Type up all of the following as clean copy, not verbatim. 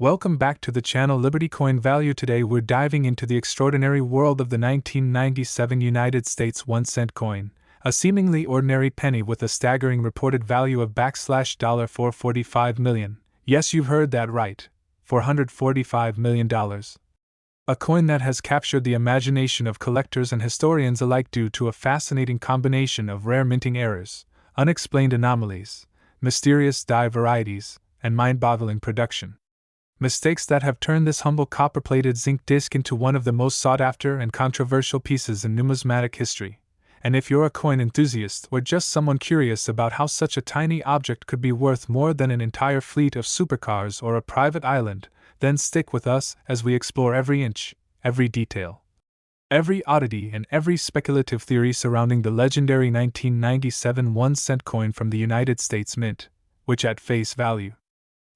Welcome back to the channel Liberty Coin Value. Today we're diving into the extraordinary world of the 1997 United States 1-cent coin, a seemingly ordinary penny with a staggering reported value of $445 million. Yes, you've heard that right, $445 million. A coin that has captured the imagination of collectors and historians alike due to a fascinating combination of rare minting errors, unexplained anomalies, mysterious die varieties, and mind-boggling production. Mistakes that have turned this humble copper-plated zinc disc into one of the most sought-after and controversial pieces in numismatic history. And if you're a coin enthusiast or just someone curious about how such a tiny object could be worth more than an entire fleet of supercars or a private island, then stick with us as we explore every inch, every detail, every oddity, and every speculative theory surrounding the legendary 1997 1-cent coin from the United States Mint, which at face value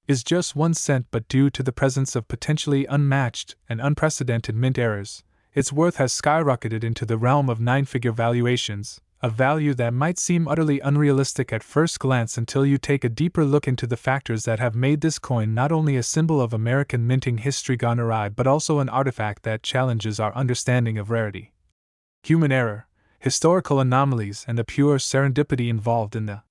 is just 1 cent, but due to the presence of potentially unmatched and unprecedented mint errors, its worth has skyrocketed into the realm of 9-figure valuations, a value that might seem utterly unrealistic at first glance until you take a deeper look into the factors that have made this coin not only a symbol of American minting history gone awry but also an artifact that challenges our understanding of rarity. Human error, historical anomalies, and the pure serendipity involved in the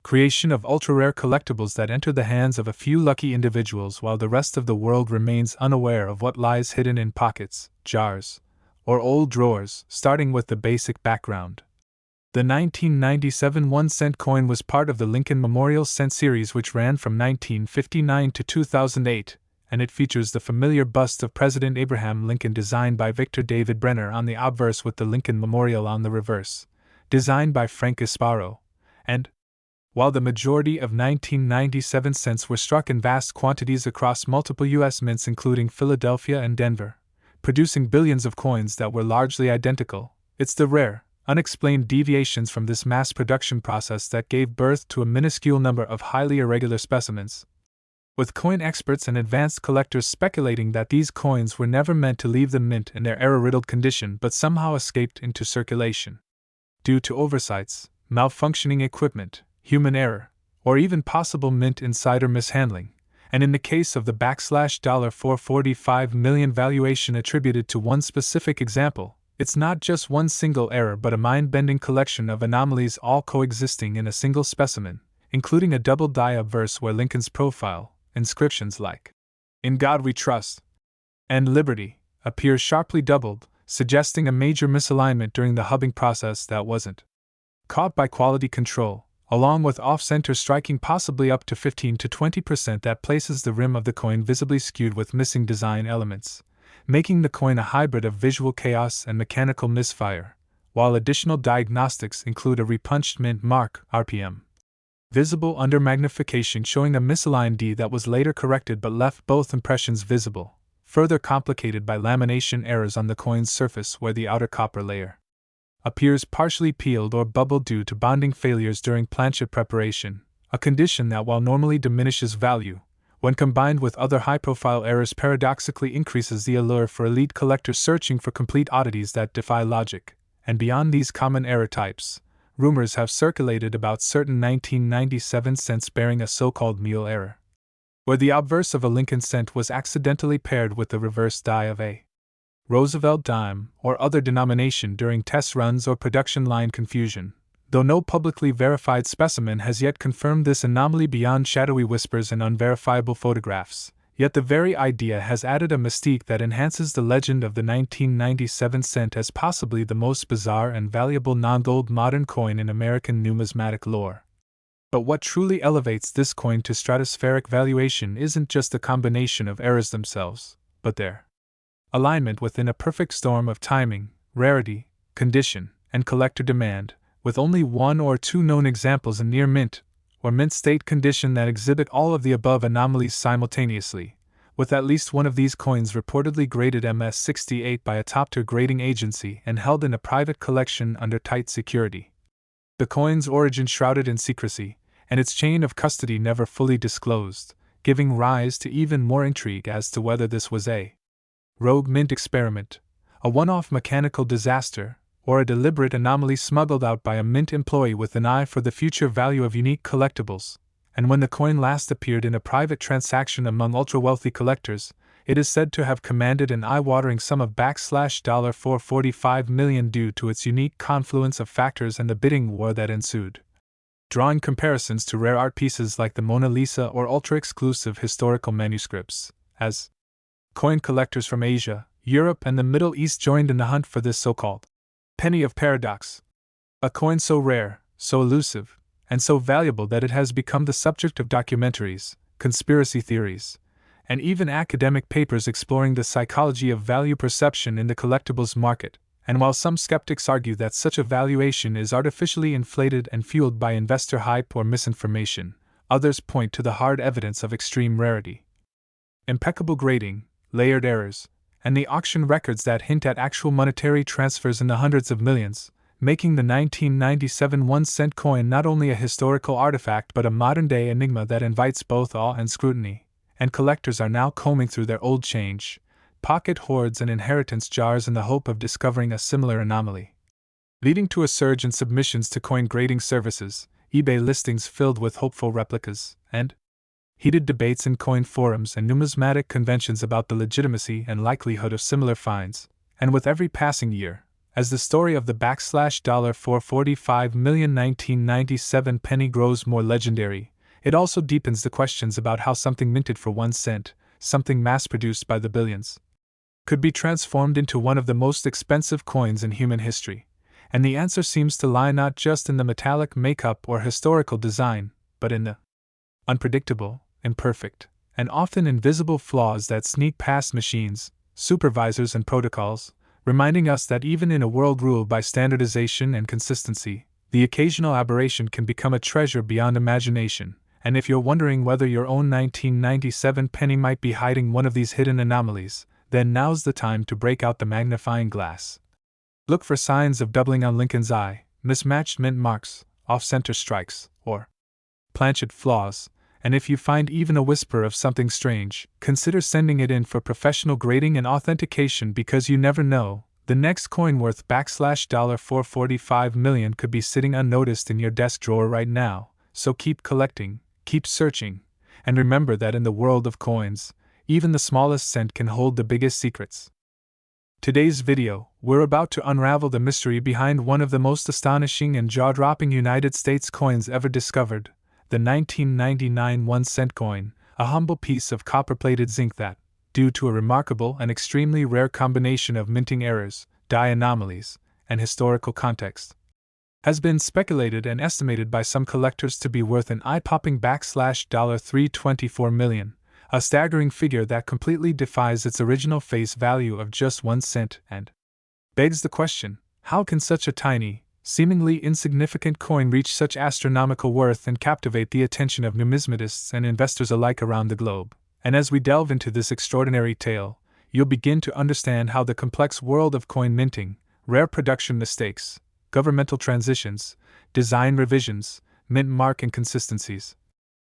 creation of ultra-rare collectibles that enter the hands of a few lucky individuals while the rest of the world remains unaware of what lies hidden in pockets, jars, or old drawers. Starting with the basic background. The 1997 1-cent coin was part of the Lincoln Memorial Cent series, which ran from 1959 to 2008, and it features the familiar bust of President Abraham Lincoln designed by Victor David Brenner on the obverse with the Lincoln Memorial on the reverse, designed by Frank Gasparo, and while the majority of 1997 cents were struck in vast quantities across multiple U.S. mints including Philadelphia and Denver, producing billions of coins that were largely identical, it's the rare, unexplained deviations from this mass production process that gave birth to a minuscule number of highly irregular specimens, with coin experts and advanced collectors speculating that these coins were never meant to leave the mint in their error-riddled condition but somehow escaped into circulation due to oversights, malfunctioning equipment, human error, or even possible mint insider mishandling. And in the case of the $445 million valuation attributed to one specific example, it's not just one single error but a mind-bending collection of anomalies all coexisting in a single specimen, including a double die obverse where Lincoln's profile, inscriptions like "In God We Trust" and "Liberty" appear sharply doubled, suggesting a major misalignment during the hubbing process that wasn't caught by quality control, along with off-center striking possibly up to 15 to 20% that places the rim of the coin visibly skewed with missing design elements, making the coin a hybrid of visual chaos and mechanical misfire, while additional diagnostics include a repunched mint mark (RPM), visible under magnification showing a misaligned D that was later corrected but left both impressions visible, further complicated by lamination errors on the coin's surface where the outer copper layer appears partially peeled or bubbled due to bonding failures during planchet preparation, a condition that, while normally diminishes value, when combined with other high-profile errors paradoxically increases the allure for elite collectors searching for complete oddities that defy logic. And beyond these common error types, rumors have circulated about certain 1997 cents bearing a so-called mule error, where the obverse of a Lincoln cent was accidentally paired with the reverse die of a Roosevelt dime or other denomination during test runs or production line confusion, though no publicly verified specimen has yet confirmed this anomaly beyond shadowy whispers and unverifiable photographs. Yet the very idea has added a mystique that enhances the legend of the 1997 cent as possibly the most bizarre and valuable non-gold modern coin in American numismatic lore. But what truly elevates this coin to stratospheric valuation isn't just the combination of errors themselves, but their alignment within a perfect storm of timing, rarity, condition, and collector demand, with only one or two known examples in near mint or mint state condition that exhibit all of the above anomalies simultaneously, with at least one of these coins reportedly graded MS-68 by a top-tier grading agency and held in a private collection under tight security. The coin's origin shrouded in secrecy, and its chain of custody never fully disclosed, giving rise to even more intrigue as to whether this was a rogue mint experiment, a one-off mechanical disaster, or a deliberate anomaly smuggled out by a mint employee with an eye for the future value of unique collectibles. and when the coin last appeared in a private transaction among ultra-wealthy collectors, it is said to have commanded an eye-watering sum of $445 million due to its unique confluence of factors and the bidding war that ensued. Drawing comparisons to rare art pieces like the Mona Lisa or ultra-exclusive historical manuscripts, as coin collectors from Asia, Europe, and the Middle East joined in the hunt for this so-called penny of paradox, a coin so rare, so elusive, and so valuable that it has become the subject of documentaries, conspiracy theories, and even academic papers exploring the psychology of value perception in the collectibles market. And while some skeptics argue that such a valuation is artificially inflated and fueled by investor hype or misinformation, others point to the hard evidence of extreme rarity. Impeccable grading, layered errors, and the auction records that hint at actual monetary transfers in the hundreds of millions, making the 1997 1-cent coin not only a historical artifact but a modern-day enigma that invites both awe and scrutiny. And collectors are now combing through their old change, pocket hoards, and inheritance jars in the hope of discovering a similar anomaly, leading to a surge in submissions to coin grading services, eBay listings filled with hopeful replicas, and heated debates in coin forums and numismatic conventions about the legitimacy and likelihood of similar finds. And with every passing year, as the story of the $445 million 1997 penny grows more legendary, it also deepens the questions about how something minted for 1 cent, something mass-produced by the billions, could be transformed into one of the most expensive coins in human history. And the answer seems to lie not just in the metallic makeup or historical design, but in the unpredictable, imperfect, and often invisible flaws that sneak past machines, supervisors, and protocols, reminding us that even in a world ruled by standardization and consistency, the occasional aberration can become a treasure beyond imagination. And if you're wondering whether your own 1997 penny might be hiding one of these hidden anomalies, then now's the time to break out the magnifying glass. Look for signs of doubling on Lincoln's eye, mismatched mint marks, off-center strikes, or planchet flaws, and if you find even a whisper of something strange, consider sending it in for professional grading and authentication, because you never know, the next coin worth $445 million could be sitting unnoticed in your desk drawer right now. So keep collecting, keep searching, and remember that in the world of coins, even the smallest cent can hold the biggest secrets. Today's video, we're about to unravel the mystery behind one of the most astonishing and jaw-dropping United States coins ever discovered, the 1999 1-cent coin, a humble piece of copper-plated zinc that, due to a remarkable and extremely rare combination of minting errors, die anomalies, and historical context, has been speculated and estimated by some collectors to be worth an eye-popping $324 million, a staggering figure that completely defies its original face value of just 1 cent and begs the question, how can such a tiny, seemingly insignificant coin reach such astronomical worth and captivate the attention of numismatists and investors alike around the globe? And as we delve into this extraordinary tale, you'll begin to understand how the complex world of coin minting, rare production mistakes, governmental transitions, design revisions, mint mark inconsistencies,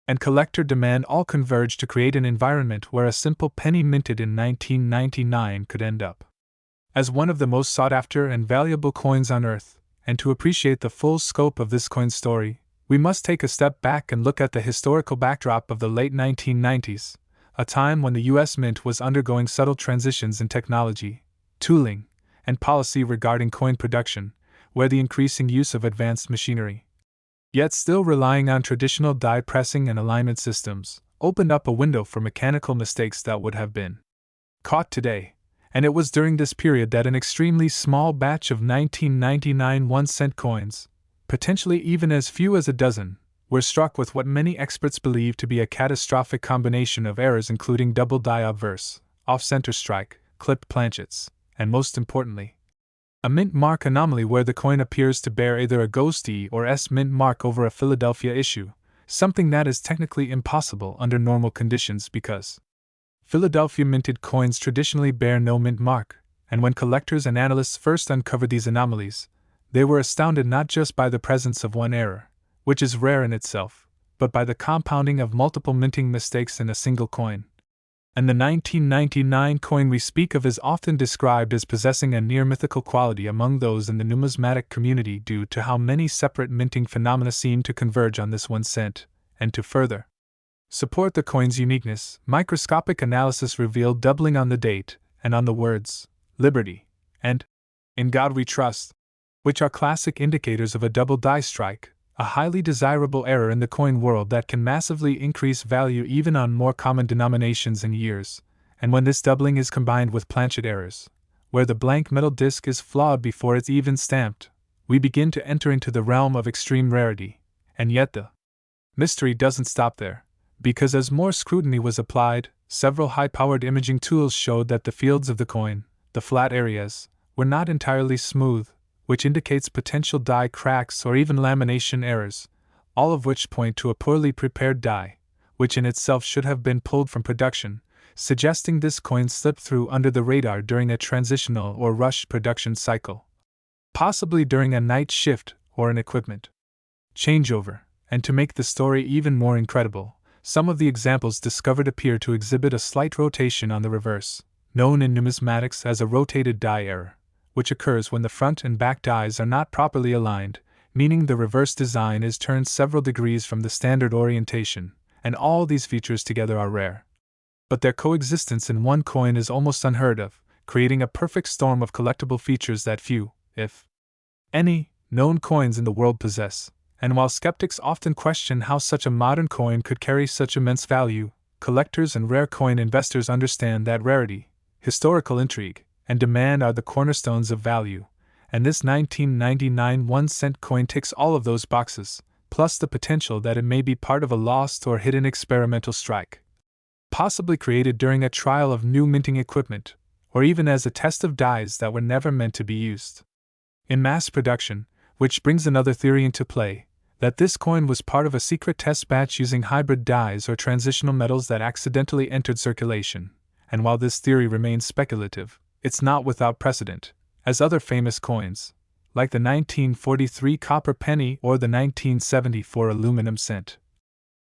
and collector demand all converge to create an environment where a simple penny minted in 1999 could end up as one of the most sought-after and valuable coins on Earth. And to appreciate the full scope of this coin's story, we must take a step back and look at the historical backdrop of the late 1990s, a time when the U.S. Mint was undergoing subtle transitions in technology, tooling, and policy regarding coin production, where the increasing use of advanced machinery, yet still relying on traditional die pressing and alignment systems, opened up a window for mechanical mistakes that would have been caught today. And it was during this period that an extremely small batch of 1999 1-cent coins, potentially even as few as a dozen, were struck with what many experts believe to be a catastrophic combination of errors, including double die obverse, off-center strike, clipped planchets, and most importantly, a mint mark anomaly where the coin appears to bear either a ghost E or S mint mark over a Philadelphia issue, something that is technically impossible under normal conditions because Philadelphia minted coins traditionally bear no mint mark, and when collectors and analysts first uncovered these anomalies, they were astounded not just by the presence of one error, which is rare in itself, but by the compounding of multiple minting mistakes in a single coin. And the 1999 coin we speak of is often described as possessing a near-mythical quality among those in the numismatic community due to how many separate minting phenomena seem to converge on this 1 cent And to further support the coin's uniqueness, microscopic analysis revealed doubling on the date and on the words Liberty and In God We Trust, which are classic indicators of a double die strike, a highly desirable error in the coin world that can massively increase value even on more common denominations and years. And when this doubling is combined with planchet errors, where the blank metal disc is flawed before it's even stamped, we begin to enter into the realm of extreme rarity. And yet the mystery doesn't stop there, because as more scrutiny was applied, several high-powered imaging tools showed that the fields of the coin, the flat areas, were not entirely smooth, which indicates potential die cracks or even lamination errors, all of which point to a poorly prepared die, which in itself should have been pulled from production, suggesting this coin slipped through under the radar during a transitional or rushed production cycle, possibly during a night shift or an equipment changeover. And to make the story even more incredible, some of the examples discovered appear to exhibit a slight rotation on the reverse, known in numismatics as a rotated die error, which occurs when the front and back dies are not properly aligned, meaning the reverse design is turned several degrees from the standard orientation, and all these features together are rare. But their coexistence in one coin is almost unheard of, creating a perfect storm of collectible features that few, if any, known coins in the world possess. And while skeptics often question how such a modern coin could carry such immense value, collectors and rare coin investors understand that rarity, historical intrigue, and demand are the cornerstones of value, and this 1999 1-cent coin ticks all of those boxes, plus the potential that it may be part of a lost or hidden experimental strike, possibly created during a trial of new minting equipment, or even as a test of dies that were never meant to be used in mass production, which brings another theory into play, that this coin was part of a secret test batch using hybrid dies or transitional metals that accidentally entered circulation. And while this theory remains speculative, it's not without precedent, as other famous coins, like the 1943 copper penny or the 1974 aluminum cent,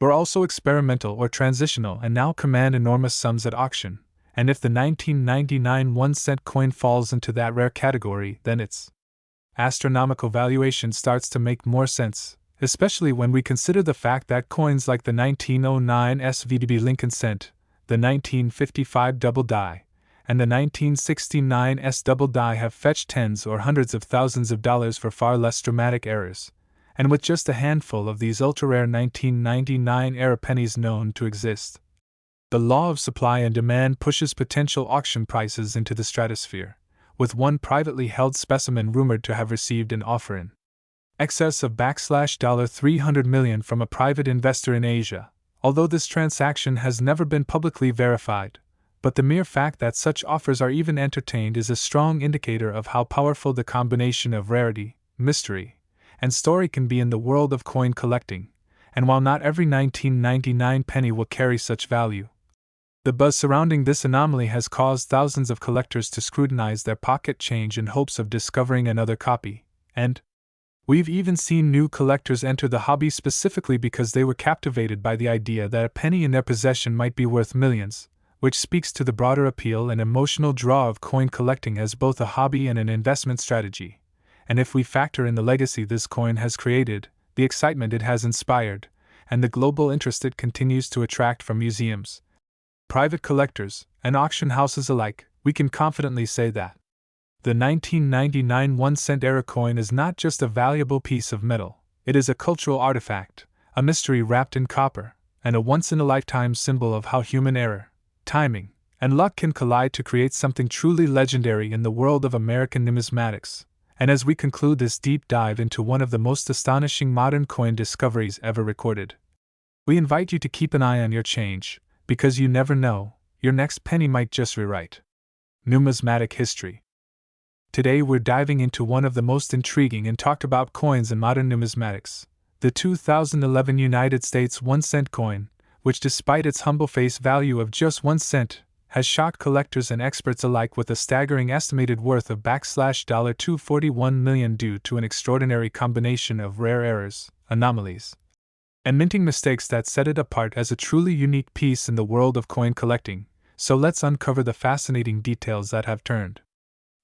were also experimental or transitional and now command enormous sums at auction. And if the 1999 1-cent coin falls into that rare category, then its astronomical valuation starts to make more sense, especially when we consider the fact that coins like the 1909 SVDB Lincoln cent, the 1955 double die, and the 1969 S double die have fetched tens or hundreds of thousands of dollars for far less dramatic errors, and with just a handful of these ultra-rare 1999 era pennies known to exist, the law of supply and demand pushes potential auction prices into the stratosphere, with one privately held specimen rumored to have received an offer in excess of $300 million from a private investor in Asia, although this transaction has never been publicly verified. But the mere fact that such offers are even entertained is a strong indicator of how powerful the combination of rarity, mystery, and story can be in the world of coin collecting. And while not every 1999 penny will carry such value, the buzz surrounding this anomaly has caused thousands of collectors to scrutinize their pocket change in hopes of discovering another copy, and we've even seen new collectors enter the hobby specifically because they were captivated by the idea that a penny in their possession might be worth millions, which speaks to the broader appeal and emotional draw of coin collecting as both a hobby and an investment strategy. And if we factor in the legacy this coin has created, the excitement it has inspired, and the global interest it continues to attract from museums, private collectors, and auction houses alike, we can confidently say that the 1999 1-cent era coin is not just a valuable piece of metal, it is a cultural artifact, a mystery wrapped in copper, and a once-in-a-lifetime symbol of how human error, timing, and luck can collide to create something truly legendary in the world of American numismatics. And as we conclude this deep dive into one of the most astonishing modern coin discoveries ever recorded, we invite you to keep an eye on your change, because you never know, your next penny might just rewrite numismatic history. Today we're diving into one of the most intriguing and talked about coins in modern numismatics, the 2011 United States 1-cent coin, which despite its humble face value of just 1 cent, has shocked collectors and experts alike with a staggering estimated worth of $241 million due to an extraordinary combination of rare errors, anomalies, and minting mistakes that set it apart as a truly unique piece in the world of coin collecting. So let's uncover the fascinating details that have turned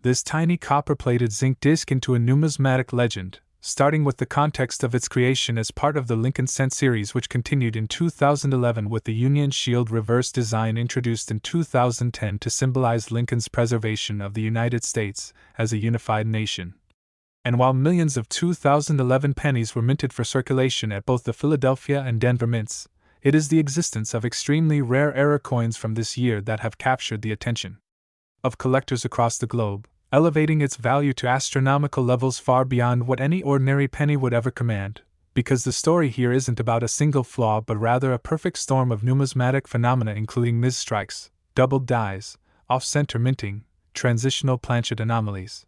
this tiny copper-plated zinc disc into a numismatic legend, starting with the context of its creation as part of the Lincoln Cent series, which continued in 2011 with the Union Shield reverse design introduced in 2010 to symbolize Lincoln's preservation of the United States as a unified nation. And while millions of 2011 pennies were minted for circulation at both the Philadelphia and Denver mints, it is the existence of extremely rare error coins from this year that have captured the attention of collectors across the globe, elevating its value to astronomical levels far beyond what any ordinary penny would ever command, because the story here isn't about a single flaw but rather a perfect storm of numismatic phenomena including misstrikes, doubled dies, off-center minting, transitional planchet anomalies,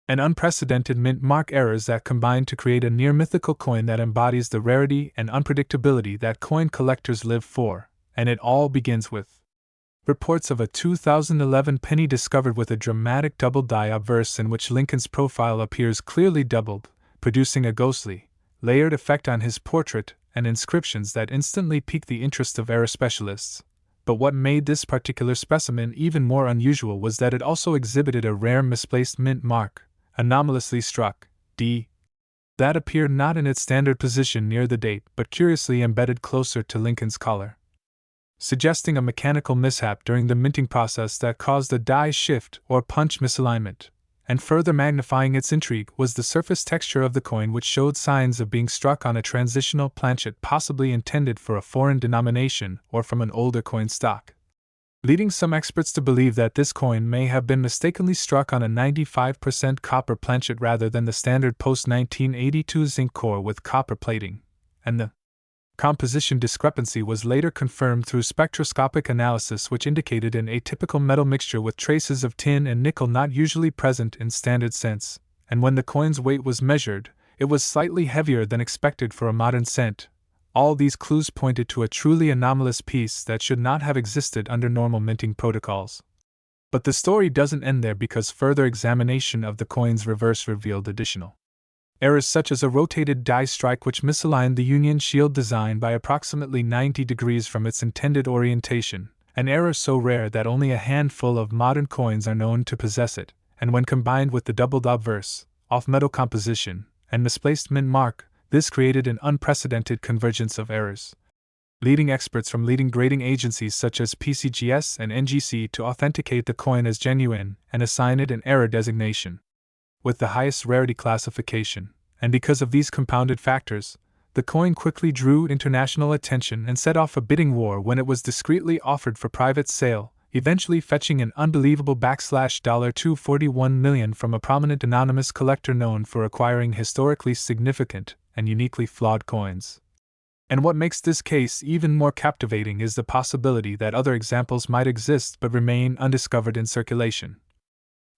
and unprecedented mint mark errors that combine to create a near-mythical coin that embodies the rarity and unpredictability that coin collectors live for, and it all begins with reports of a 2011 penny discovered with a dramatic double die obverse in which Lincoln's profile appears clearly doubled, producing a ghostly, layered effect on his portrait and inscriptions that instantly piqued the interest of error specialists. But what made this particular specimen even more unusual was that it also exhibited a rare misplaced mint mark, anomalously struck, D, that appeared not in its standard position near the date but curiously embedded closer to Lincoln's collar, suggesting a mechanical mishap during the minting process that caused a die shift or punch misalignment. And further magnifying its intrigue was the surface texture of the coin, which showed signs of being struck on a transitional planchet possibly intended for a foreign denomination or from an older coin stock, leading some experts to believe that this coin may have been mistakenly struck on a 95% copper planchet rather than the standard post-1982 zinc core with copper plating, and the composition discrepancy was later confirmed through spectroscopic analysis, which indicated an atypical metal mixture with traces of tin and nickel not usually present in standard cents, and when the coin's weight was measured, it was slightly heavier than expected for a modern cent. All these clues pointed to a truly anomalous piece that should not have existed under normal minting protocols. But the story doesn't end there, because further examination of the coin's reverse revealed additional errors such as a rotated die strike which misaligned the Union Shield design by approximately 90 degrees from its intended orientation, an error so rare that only a handful of modern coins are known to possess it, and when combined with the doubled obverse, off-metal composition, and misplaced mint mark, this created an unprecedented convergence of errors, leading experts from leading grading agencies such as PCGS and NGC to authenticate the coin as genuine and assign it an error designation with the highest rarity classification. And because of these compounded factors, the coin quickly drew international attention and set off a bidding war when it was discreetly offered for private sale, eventually fetching an unbelievable $241 million from a prominent anonymous collector known for acquiring historically significant and uniquely flawed coins. And what makes this case even more captivating is the possibility that other examples might exist but remain undiscovered in circulation.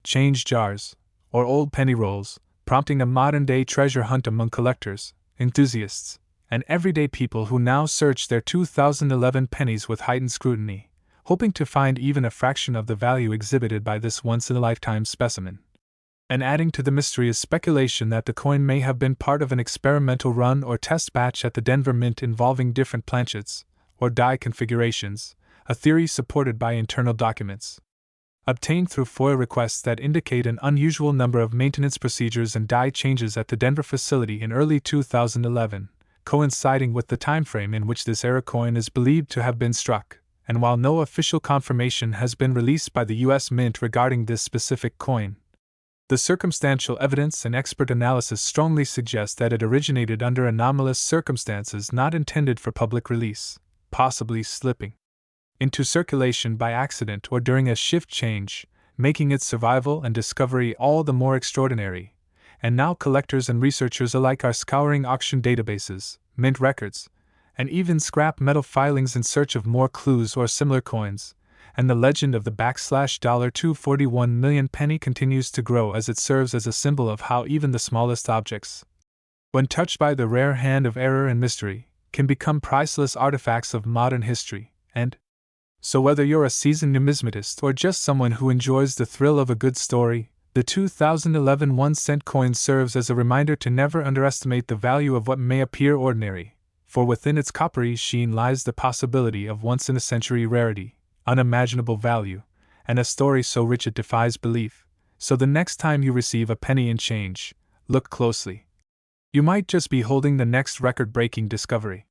Change jars, or old penny rolls, prompting a modern-day treasure hunt among collectors, enthusiasts, and everyday people who now search their 2011 pennies with heightened scrutiny, hoping to find even a fraction of the value exhibited by this once-in-a-lifetime specimen. And adding to the mystery is speculation that the coin may have been part of an experimental run or test batch at the Denver Mint involving different planchets, or die configurations, a theory supported by internal documents obtained through FOIA requests that indicate an unusual number of maintenance procedures and die changes at the Denver facility in early 2011, coinciding with the timeframe in which this error coin is believed to have been struck. And while no official confirmation has been released by the U.S. Mint regarding this specific coin, the circumstantial evidence and expert analysis strongly suggest that it originated under anomalous circumstances not intended for public release, possibly slipping into circulation by accident or during a shift change, making its survival and discovery all the more extraordinary. And now collectors and researchers alike are scouring auction databases, mint records, and even scrap metal filings in search of more clues or similar coins, and the legend of the $241 million penny continues to grow as it serves as a symbol of how even the smallest objects, when touched by the rare hand of error and mystery, can become priceless artifacts of modern history. And so whether you're a seasoned numismatist or just someone who enjoys the thrill of a good story, the 2011 1-cent coin serves as a reminder to never underestimate the value of what may appear ordinary, for within its coppery sheen lies the possibility of once-in-a-century rarity, unimaginable value, and a story so rich it defies belief. So the next time you receive a penny in change, look closely. You might just be holding the next record breaking discovery.